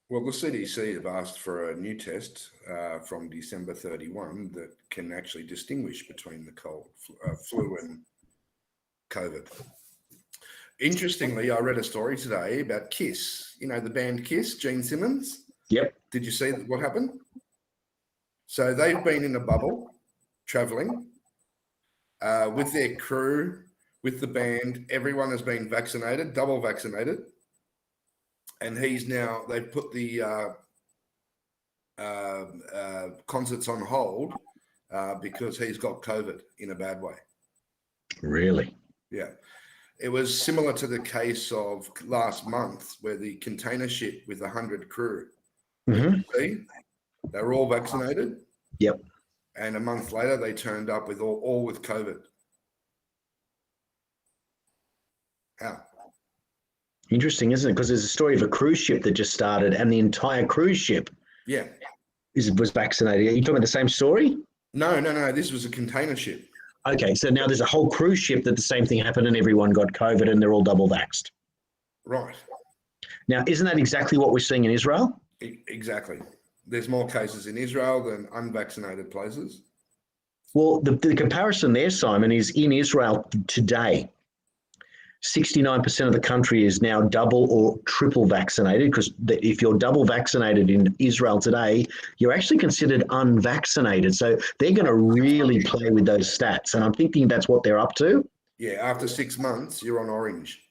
Well, the CDC have asked for a new test from December 31 that can actually distinguish between the flu and COVID. Interestingly, I read a story today about Kiss. You know, the band Kiss, Gene Simmons. Yep. Did you see what happened? So they've been in a bubble, traveling with their crew, with the band. Everyone has been vaccinated, double vaccinated. And they've put the concerts on hold because he's got COVID in a bad way. Really? Yeah. It was similar to the case of last month where the container ship with 100 crew, see, they were all vaccinated. Yep. And a month later, they turned up with all with COVID. How? Interesting, isn't it? Because there's a story of a cruise ship that just started, and the entire cruise ship was vaccinated. Are you talking about the same story? No. This was a container ship. Okay, so now there's a whole cruise ship that the same thing happened and everyone got COVID and they're all double vaxxed. Right. Now, isn't that exactly what we're seeing in Israel? Exactly. There's more cases in Israel than unvaccinated places. Well, the comparison there, Simon, is in Israel today. 69% of the country is now double or triple vaccinated, because if you're double vaccinated in Israel today, you're actually considered unvaccinated. So they're going to really play with those stats. And I'm thinking that's what they're up to. Yeah, after 6 months, you're on orange.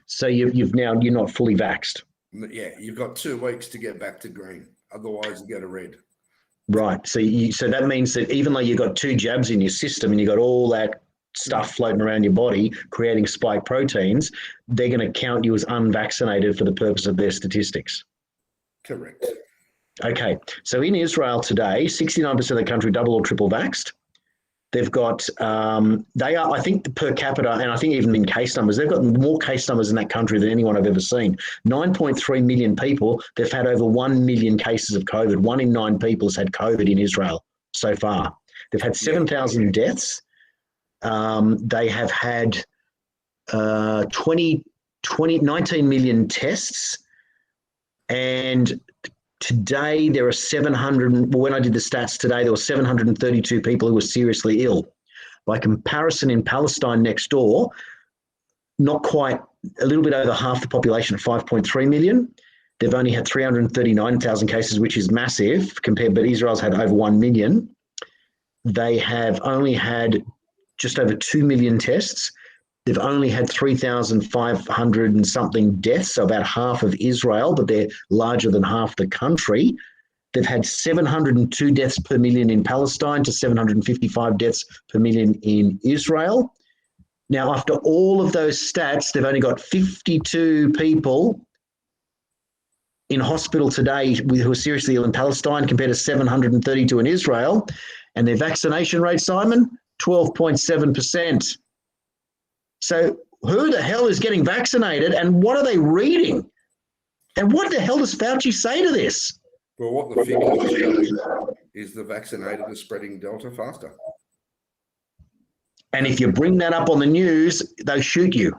So you're not fully vaxxed. Yeah, you've got 2 weeks to get back to green. Otherwise, you go to red. Right. So that means that even though you've got 2 jabs in your system and you've got all that stuff floating around your body creating spike proteins, they're going to count you as unvaccinated for the purpose of their statistics. Correct. Okay, so in Israel today, 69% of the country double or triple vaxxed. They've got, they are, I think per capita, and I think even in case numbers, they've got more case numbers in that country than anyone I've ever seen. 9.3 million people, they've had over 1 million cases of COVID. 1 in 9 people has had COVID in Israel so far. They've had 7,000 deaths. They have had 19 million tests, and today there are 700. When I did the stats today, there were 732 people who were seriously ill. By comparison, in Palestine next door, not quite, a little bit over half the population, 5.3 million. They've only had 339,000 cases, which is massive compared, but Israel's had over 1 million. They have only had just over 2 million tests. They've only had 3,500 and something deaths, so about half of Israel, but they're larger than half the country. They've had 702 deaths per million in Palestine to 755 deaths per million in Israel. Now, after all of those stats, they've only got 52 people in hospital today who are seriously ill in Palestine compared to 732 in Israel. And their vaccination rate, Simon, 12.7%. So who the hell is getting vaccinated and what are they reading? And what the hell does Fauci say to this? Well, what the figure is the vaccinated are spreading Delta faster. And if you bring that up on the news, they'll shoot you.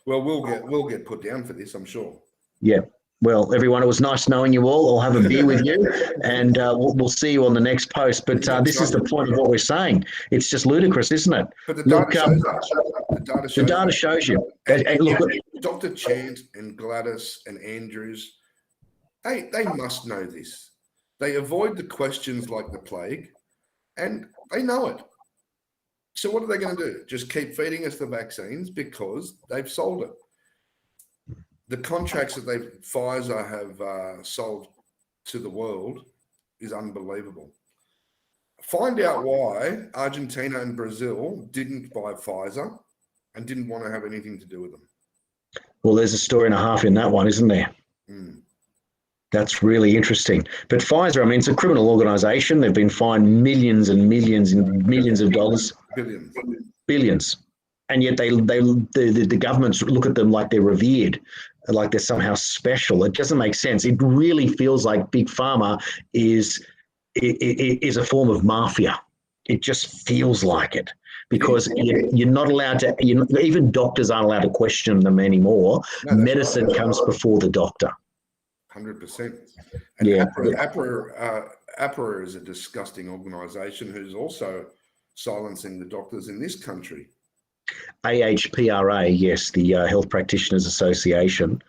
Well, we'll get put down for this, I'm sure. Yeah. Well, everyone, it was nice knowing you all. I'll have a beer with you, and we'll see you on the next post. But this is the point of what we're saying. It's just ludicrous, isn't it? But the data shows that. The data shows you. And look, Dr. Chant and Gladys and Andrews, they must know this. They avoid the questions like the plague, and they know it. So what are they going to do? Just keep feeding us the vaccines because they've sold it. The contracts that Pfizer have sold to the world is unbelievable. Find out why Argentina and Brazil didn't buy Pfizer and didn't want to have anything to do with them. Well, there's a story and a half in that one, isn't there? Mm. That's really interesting. But Pfizer, I mean, it's a criminal organisation. They've been fined millions and millions and millions of dollars. Billions. And yet the governments look at them like they're revered, like they're somehow special. It doesn't make sense. It really feels like Big Pharma is a form of mafia. It just feels like it because you're not allowed to, even doctors aren't allowed to question them anymore. No, medicine comes before the doctor. 100%. And yeah. APRA is a disgusting organisation who's also silencing the doctors in this country. AHPRA, yes, the Health Practitioners Association,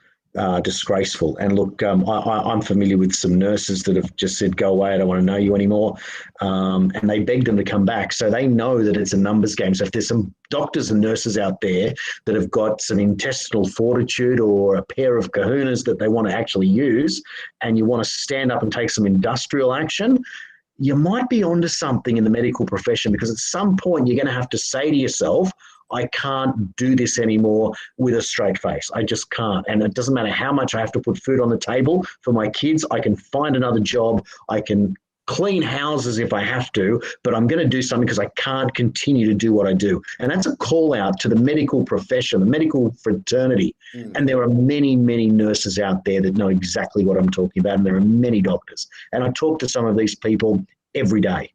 disgraceful. And look, I'm familiar with some nurses that have just said, go away, I don't want to know you anymore. And they begged them to come back. So they know that it's a numbers game. So if there's some doctors and nurses out there that have got some intestinal fortitude or a pair of kahunas that they want to actually use, and you want to stand up and take some industrial action, you might be onto something in the medical profession, because at some point you're going to have to say to yourself, I can't do this anymore with a straight face. I just can't. And it doesn't matter how much I have to put food on the table for my kids. I can find another job. I can clean houses if I have to, but I'm going to do something because I can't continue to do what I do. And that's a call out to the medical profession, the medical fraternity. And there are many, many nurses out there that know exactly what I'm talking about. And there are many doctors. And I talk to some of these people every day.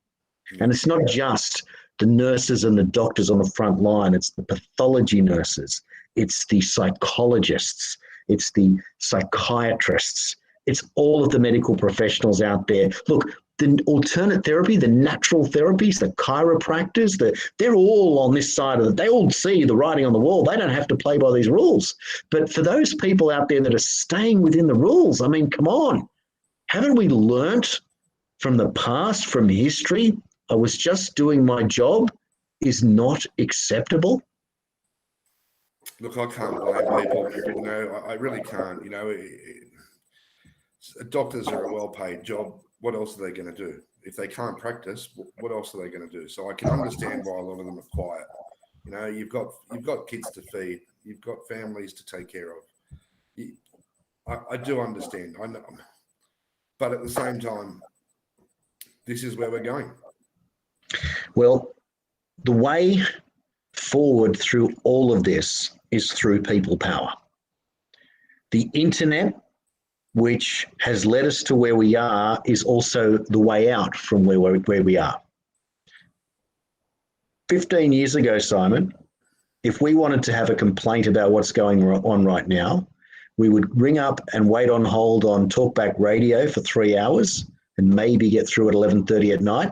And it's not just the nurses and the doctors on the front line. It's the pathology nurses. It's the psychologists. It's the psychiatrists. It's all of the medical professionals out there. Look, the alternate therapy, the natural therapies, the chiropractors, they're all on this side of it. They all see the writing on the wall. They don't have to play by these rules. But for those people out there that are staying within the rules, I mean, come on. Haven't we learnt from the past, from history? I was just doing my job is not acceptable. Look, I can't blame people. You know, I really can't. You know, doctors are a well-paid job. What else are they going to do? If they can't practice, what else are they going to do? So I can understand why a lot of them are quiet. You know, you've got kids to feed. You've got families to take care of. I do understand. I know, but at the same time, this is where we're going. Well, the way forward through all of this is through people power. The internet, which has led us to where we are, is also the way out from where we are. 15 years ago, Simon, if we wanted to have a complaint about what's going on right now, we would ring up and wait on hold on Talkback Radio for 3 hours and maybe get through at 11:30 at night.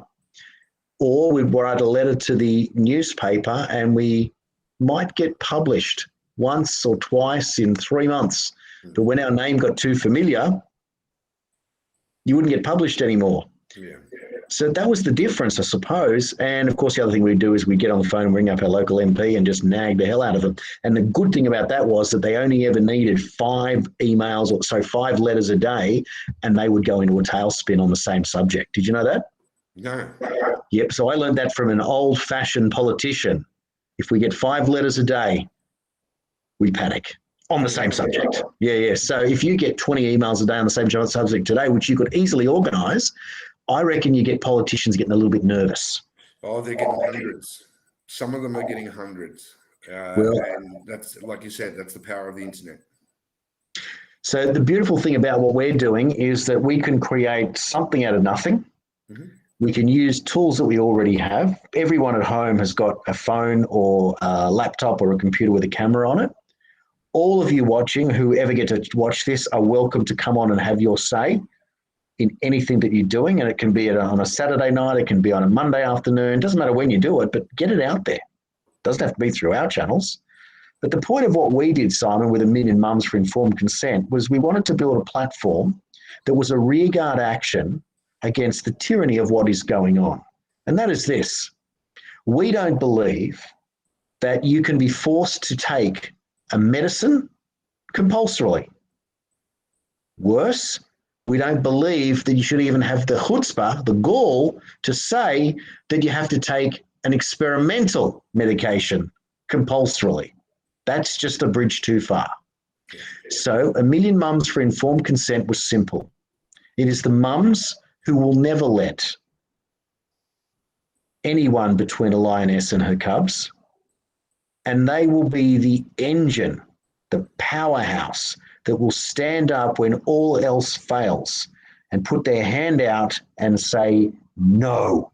Or we'd write a letter to the newspaper and we might get published once or twice in 3 months. But when our name got too familiar, you wouldn't get published anymore. Yeah. So that was the difference, I suppose. And of course, the other thing we'd do is we'd get on the phone and ring up our local MP and just nag the hell out of them. And the good thing about that was that they only ever needed 5 emails, or so 5 letters a day, and they would go into a tailspin on the same subject. Did you know that? No. Yep. So I learned that from an old-fashioned politician. If we get 5 letters a day, we panic on the same subject. Yeah. So if you get 20 emails a day on the same subject today, which you could easily organise, I reckon you get politicians getting a little bit nervous. Oh, they're getting hundreds. Some of them are getting hundreds. And that's, like you said, that's the power of the internet. So the beautiful thing about what we're doing is that we can create something out of nothing. Mm-hmm. We can use tools that we already have. Everyone at home has got a phone or a laptop or a computer with a camera on it. All of you watching, who ever get to watch this, are welcome to come on and have your say in anything that you're doing. And it can be on a Saturday night, it can be on a Monday afternoon. Doesn't matter when you do it, but get it out there. Doesn't have to be through our channels. But the point of what we did, Simon, with 1 Million Mums for Informed Consent, was we wanted to build a platform that was a rearguard action against the tyranny of what is going on. And that is this. we don't believe that you can be forced to take a medicine compulsorily. Worse, we don't believe that you should even have the chutzpah, the gall, to say that you have to take an experimental medication compulsorily. That's just a bridge too far. So 1 million mums for informed consent was simple. It is the mums who will never let anyone between a lioness and her cubs, and they will be the engine, the powerhouse that will stand up when all else fails and put their hand out and say, no,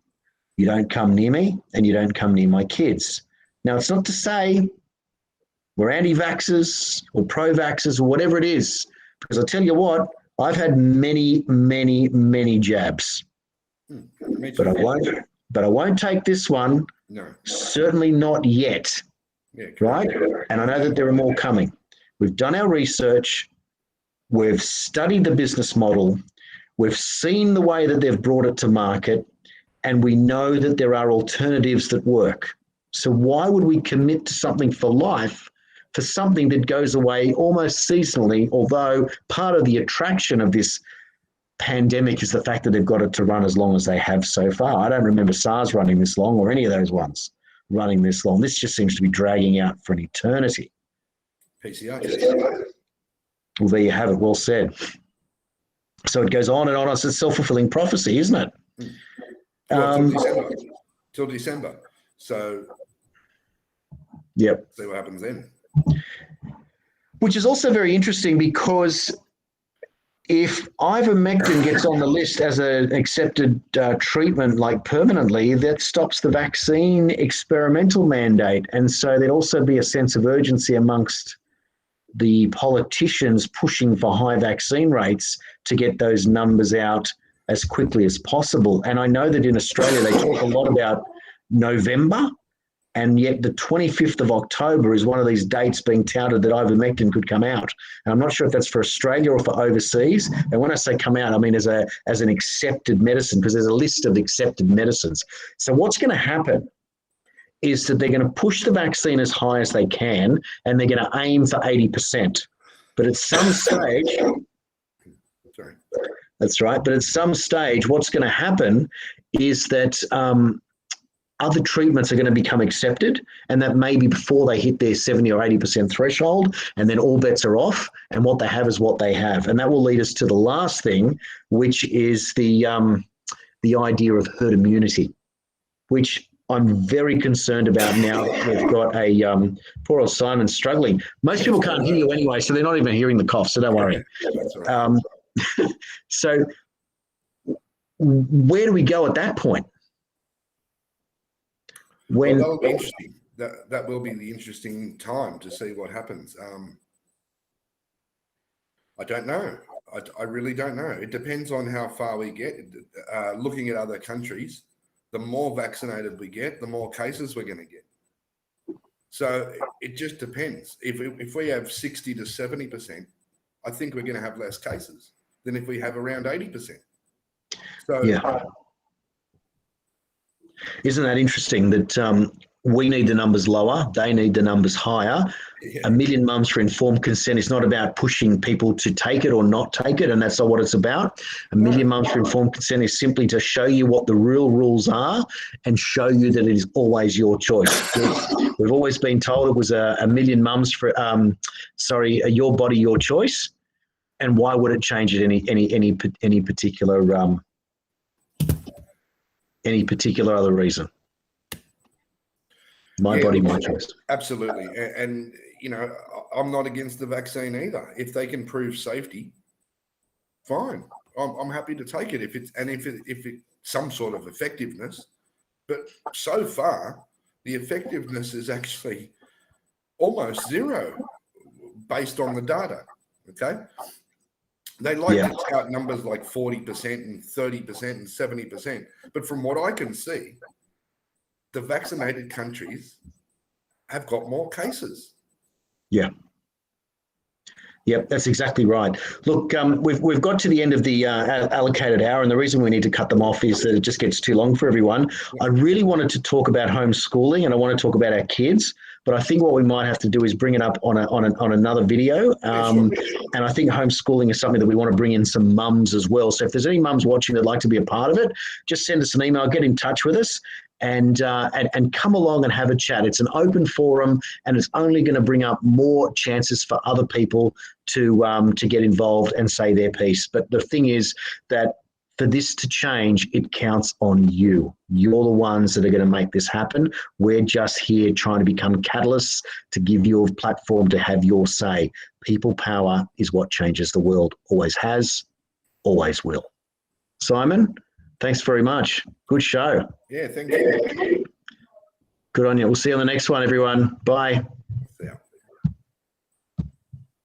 you don't come near me and you don't come near my kids. Now, it's not to say we're anti-vaxxers or pro-vaxxers or whatever it is, because I'll tell you what, I've had many, many, many jabs, but I won't take this one. No. Certainly not yet. Yeah, right? And I know that there are more coming. We've done our research. We've studied the business model. We've seen the way that they've brought it to market, and we know that there are alternatives that work. So why would we commit to something for life for something that goes away almost seasonally, although part of the attraction of this pandemic is the fact that they've got it to run as long as they have so far. I don't remember SARS running this long or any of those ones running this long. This just seems to be dragging out for an eternity. PCR. Well, there you have it. Well said. So it goes on and on. It's a self-fulfilling prophecy, isn't it? Well, till December. So, yep. See what happens then. Which is also very interesting, because if ivermectin gets on the list as an accepted treatment, like permanently, that stops the vaccine experimental mandate. And so there'd also be a sense of urgency amongst the politicians pushing for high vaccine rates to get those numbers out as quickly as possible. And I know that in Australia, they talk a lot about November, and yet the 25th of October is one of these dates being touted that ivermectin could come out. And I'm not sure if that's for Australia or for overseas. And when I say come out, I mean as an accepted medicine, because there's a list of accepted medicines. So what's going to happen is that they're going to push the vaccine as high as they can, and they're going to aim for 80%. But at some stage, that's right. But at some stage, what's going to happen is that other treatments are going to become accepted, and that maybe before they hit their 70 or 80% threshold, and then all bets are off, and what they have is what they have. And that will lead us to the last thing, which is the idea of herd immunity, which I'm very concerned about now. We've got a poor old Simon struggling. Most people can't hear you anyway, so they're not even hearing the cough, so don't worry. That's right. So where do we go at that point? Well, that'll be interesting. That will be the interesting time to see what happens. I don't know. I really don't know. It depends on how far we get. Looking at other countries, the more vaccinated we get, the more cases we're going to get. So it just depends. If we have 60 to 70%, I think we're going to have less cases than if we have around 80%. So yeah. Isn't that interesting that we need the numbers lower, they need the numbers higher? Yeah. 1 million mums for informed consent is not about pushing people to take it or not take it, and that's not what it's about. 1 million mums for informed consent is simply to show you what the real rules are and show you that it is always your choice. We've always been told it was a million mums for, your body, your choice. And why would it change it any particular other reason? My body, my choice. Absolutely. And, I'm not against the vaccine either. If they can prove safety, fine. I'm happy to take it if it's some sort of effectiveness. But so far, the effectiveness is actually almost zero based on the data. Okay. They like to tout numbers like 40% and 30% and 70%. But from what I can see, the vaccinated countries have got more cases. Yeah. Yep, that's exactly right. Look, we've got to the end of the allocated hour, and the reason we need to cut them off is that it just gets too long for everyone. I really wanted to talk about homeschooling, and I want to talk about our kids, but I think what we might have to do is bring it up on another video. And I think homeschooling is something that we want to bring in some mums as well. So if there's any mums watching that'd like to be a part of it, just send us an email, get in touch with us, and come along and have a chat. It's an open forum, and it's only going to bring up more chances for other people to get involved and say their piece. But the thing is that for this to change, it counts on you. You're the ones that are going to make this happen. We're just here trying to become catalysts to give you a platform to have your say. People power is what changes the world. Always has, always will. Simon, thanks very much. Good show. Yeah, thank you. Good on you. We'll see you on the next one, everyone. Bye.